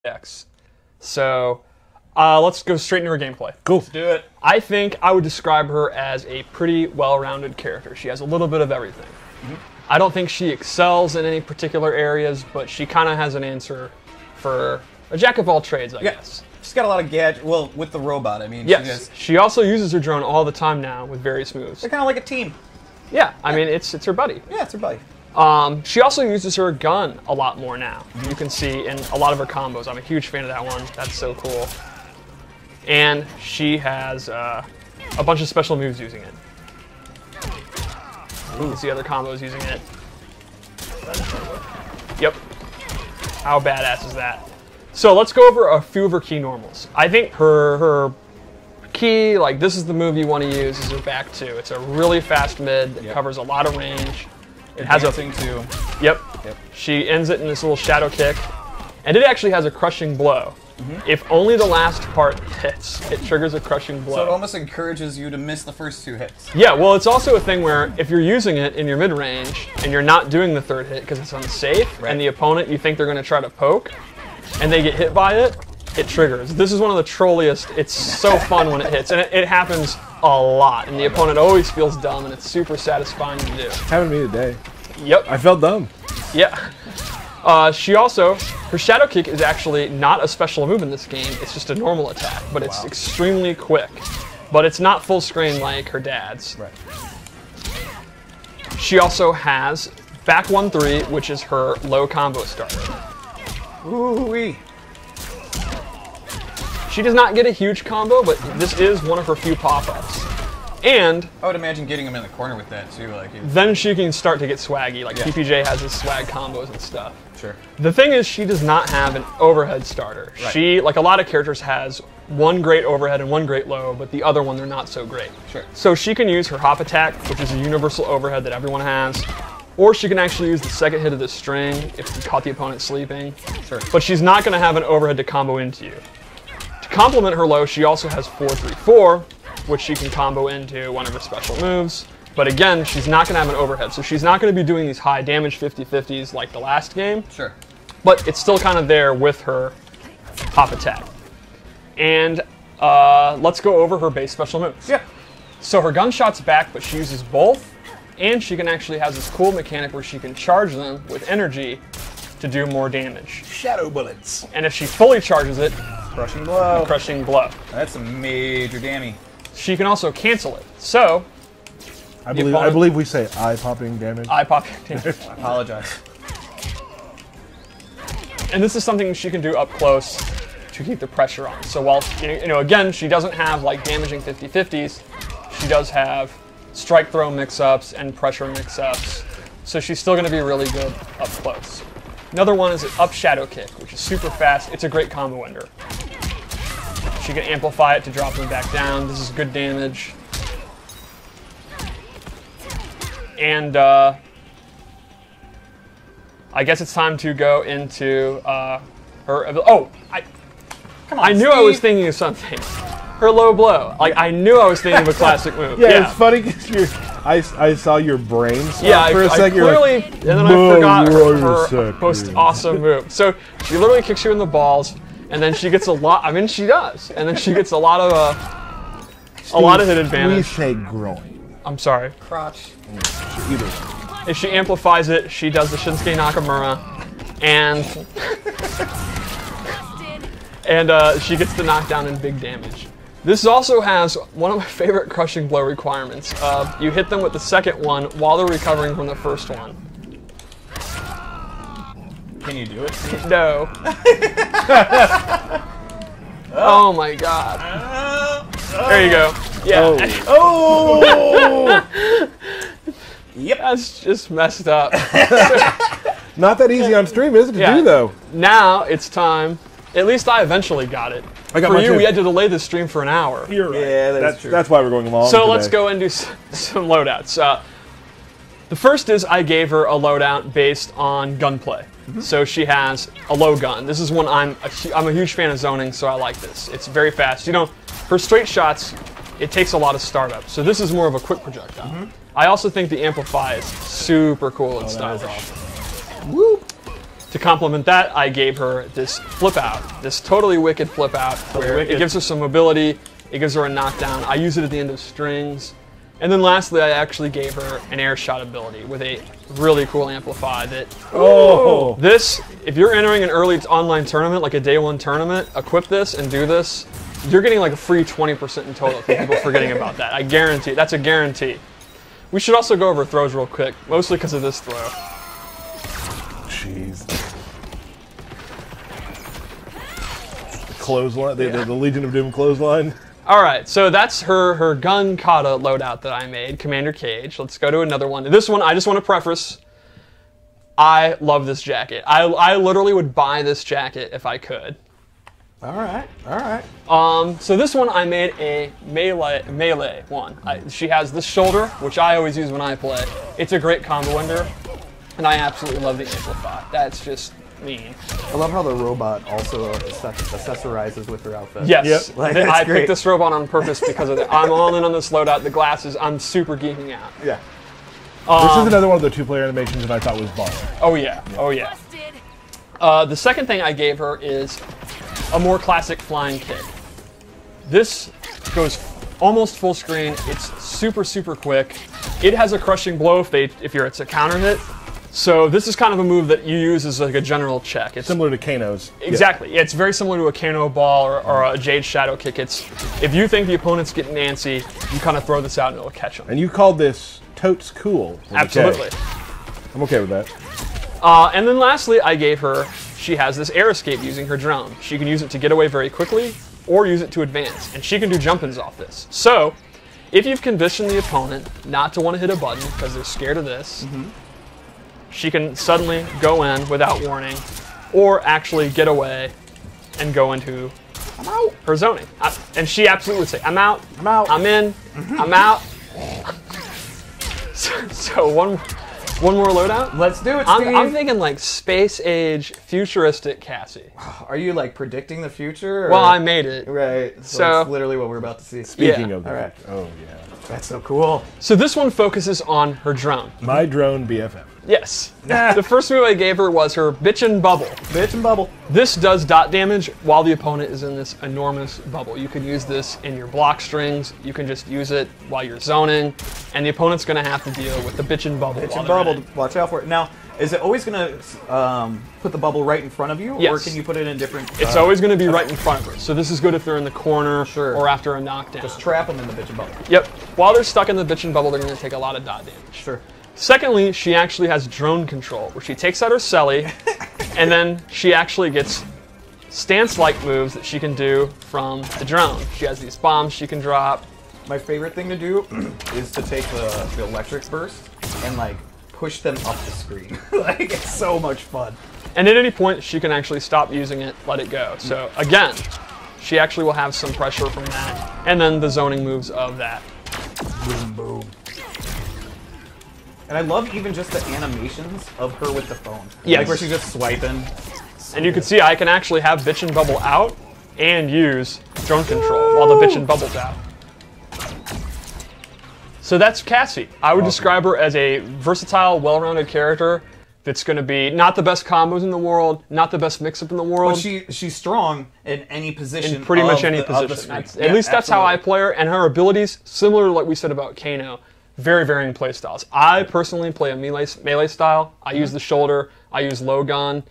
X. So let's go straight into her gameplay. Cool. Let's do it. I think I would describe her as a pretty well-rounded character. She has a little bit of everything. I don't think she excels in any particular areas, but she kind of has an answer for a jack of all trades, I guess. She's got a lot of gadgets. Well, with the robot, I mean. Yes. She also uses her drone all the time now with various moves. They're kind of like a team. Yeah, I mean, it's her buddy. Yeah, it's her buddy. She also uses her gun a lot more now. You can see in a lot of her combos. I'm a huge fan of that one. That's so cool. And she has a bunch of special moves using it. You can see other combos using it. Yep. How badass is that? So let's go over a few of her key normals. I think her key, like this is the move you want to use, is her back two. It's a really fast mid that covers a lot of range. It has a thing too. Yep. She ends it in this little shadow kick. And it actually has a crushing blow. If only the last part hits, it triggers a crushing blow. So it almost encourages you to miss the first two hits. Yeah, well, it's also a thing where if you're using it in your mid-range and you're not doing the third hit because it's unsafe, and the opponent, you think they're going to try to poke, and they get hit by it, it triggers. This is one of the trolliest. It's so fun when it hits, and it happens a lot, and the opponent always feels dumb, and it's super satisfying to do. Happened to me today. Yep. I felt dumb. Yeah. She also, her shadow kick is actually not a special move in this game. It's just a normal attack, but it's extremely quick. But it's not full screen like her dad's. Right. She also has back 1-3, which is her low combo starter. Ooh-wee. She does not get a huge combo, but this is one of her few pop-ups. And I would imagine getting him in the corner with that too. Then she can start to get swaggy, like PPJ has his swag combos and stuff. Sure. The thing is, she does not have an overhead starter. Right. She, like a lot of characters, has one great overhead and one great low, but the other one they're not so great. Sure. So she can use her hop attack, which is a universal overhead that everyone has, or she can actually use the second hit of the string if you caught the opponent sleeping. Sure. But she's not going to have an overhead to combo into you. To complement her low, she also has 4-3-4, which she can combo into one of her special moves. But again, she's not going to have an overhead, so she's not going to be doing these high damage 50-50s like the last game. Sure. But it's still kind of there with her hop attack. And let's go over her base special moves. Yeah. So her gunshot's back, but she uses both, and she can actually have this cool mechanic where she can charge them with energy to do more damage. Shadow bullets. And if she fully charges it, Crushing blow. crushing blow. That's a major damage. She can also cancel it. So I believe we say eye-popping damage. eye pop damage. I apologize. And this is something she can do up close to keep the pressure on. So while, again, she doesn't have like damaging 50-50s, she does have strike throw mix-ups and pressure mix-ups. So she's still going to be really good up close. Another one is an up shadow kick, which is super fast. It's a great combo ender. She can amplify it to drop them back down. This is good damage. And I guess it's time to go into her. Oh, Come on, I knew Steve. I was thinking of something. Her low blow. Like I knew I was thinking of a classic move. Yeah, it's funny because I saw your brain stop for a I second. clearly, and then I forgot her most awesome move. So she literally kicks you in the balls, and then she gets a lot. I mean, she does, and then she gets a lot of hit advantage. We say groin. I'm sorry. Crotch. Either. If she amplifies it, she does the Shinsuke Nakamura, and she gets the knockdown and big damage. This also has one of my favorite crushing blow requirements. You hit them with the second one while they're recovering from the first one. Can you do it? No. Oh my god. There you go. Yeah. Oh! Yep. That's just messed up. Not that easy on stream, is it, to do, though? Now it's time. At least I eventually got it. I got For mine you, too. we had to delay the stream for an hour. You're right. Yeah, that's true. That's why we're going along So today. let's go and do some loadouts. The first is I gave her a loadout based on gunplay. So she has a low gun. This is one I'm a huge fan of zoning, so I like this. It's very fast. Her straight shots, it takes a lot of startup. So this is more of a quick projectile. I also think the amplify is super cool and stylish. Whoop. To complement that, I gave her this flip out, this totally wicked flip out, where it gives her some mobility, it gives her a knockdown. I use it at the end of strings. And then lastly, I actually gave her an air shot ability with a really cool amplify that, this, if you're entering an early online tournament, like a day one tournament, equip this and do this, you're getting like a free 20% in total for people forgetting about that. I guarantee, that's a guarantee. We should also go over throws real quick, mostly because of this throw. Jeez. Clothesline, the Legion of Doom clothesline. All right, so that's her gun kata loadout that I made, Commander Cage. Let's go to another one. This one, I just want to preface, I love this jacket. I literally would buy this jacket if I could. All right. So this one I made a melee one. She has this shoulder, which I always use when I play. It's a great combo ender, and I absolutely love the amplify. That's just mean. I love how the robot also accessorizes with her outfit. Yes, Like, I great. picked this robot on purpose because of that. I'm all in on this loadout. The glasses, I'm super geeking out. Yeah. This is another one of the 2-player animations that I thought was baller. Oh yeah, oh yeah. The second thing I gave her is a more classic flying kick. This goes almost full screen. It's super, super quick. It has a crushing blow if it's a counter hit. So this is kind of a move that you use as like a general check. It's Similar to Kano's. exactly. Yeah, it's very similar to a Kano ball or a Jade Shadow kick. It's if you think the opponent's getting antsy, you kind of throw this out and it'll catch them. And you called this totes cool. with a K. Absolutely. I'm okay with that. And then lastly, I gave her, she has this air escape using her drone. She can use it to get away very quickly or use it to advance. And she can do jump-ins off this. So, if you've conditioned the opponent not to want to hit a button because they're scared of this, she can suddenly go in without warning or actually get away and go into her zoning. And she absolutely would say, I'm out, I'm in, I'm out. So one more loadout? Let's do it, Steve. I'm thinking like space age, futuristic Cassie. Are you like predicting the future? Or? Well, I made it. Right. So So- it's literally what we're about to see. Speaking Yeah. of that. All right. Oh, yeah. That's so cool. So this one focuses on her drone. My drone BFF. Yes. The first move I gave her was her Bitchin' Bubble. Bitch and bubble. This does dot damage while the opponent is in this enormous bubble. You can use this in your block strings. You can just use it while you're zoning. And the opponent's going to have to deal with the Bitchin' Bubble. Bitch while and they're bubble. in it. Watch out for it. Now, is it always going to put the bubble right in front of you? Or Yes. can you put it in different... It's always going to be right in front of her. So this is good if they're in the corner Sure. or after a knockdown. Just trap them in the bitch and bubble. Yep. While they're stuck in the Bitchin' Bubble, they're going to take a lot of dot damage. Sure. Secondly, she actually has drone control, where she takes out her celly, and then she actually gets stance-like moves that she can do from the drone. She has these bombs she can drop. My favorite thing to do is to take the electric burst and like push them up the screen. Like it's so much fun. And at any point, she can actually stop using it, let it go. So again, she actually will have some pressure from that, and then the zoning moves of that. Boom, boom. And I love even just the animations of her with the phone. Yes. Like where she's just swiping. And you can see I can actually have Bitchin' Bubble out and use drone control while the Bitchin' Bubble's out. So that's Cassie. I would describe her as a versatile, well-rounded character that's going to be not the best combos in the world, not the best mix-up in the world. But she's strong in any position. in pretty much of any the- of the position. screen. At least that's how I absolutely. play her, and her abilities, similar to what we said about Kano, very varying play styles. I personally play a melee style. I use the shoulder, I use low gun,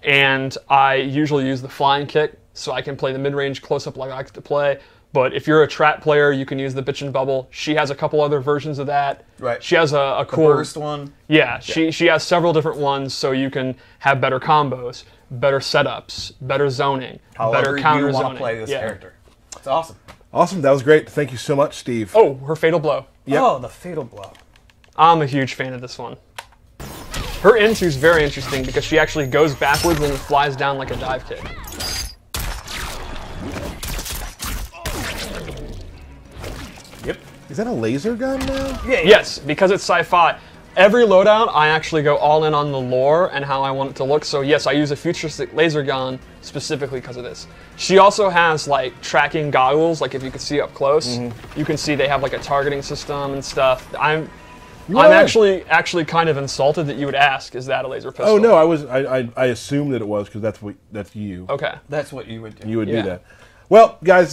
and I usually use the flying kick, so I can play the mid-range close-up like I like to play. But if you're a trap player, you can use the Bitchin' Bubble. She has a couple other versions of that. Right. She has a The cool... burst one. Yeah, she has several different ones, so you can have better combos, better setups, better zoning, However better counter you want zoning. to play this Yeah. character. It's awesome. Awesome. That was great. Thank you so much, Steve. Oh, her Fatal Blow. Yep. Oh, the fatal blow. I'm a huge fan of this one. Her into is very interesting because she actually goes backwards and flies down like a dive kick. Yep. Is that a laser gun now? Yeah. Yes, because it's sci-fi. Every loadout, I actually go all in on the lore and how I want it to look. So yes, I use a futuristic laser gun specifically because of this. She also has like tracking goggles, like if you can see up close, you can see they have like a targeting system and stuff. I'm actually kind of insulted that you would ask, is that a laser pistol? Oh no, I assumed that it was because that's you. Okay. That's what you would do. You would Yeah. do that. Well, guys.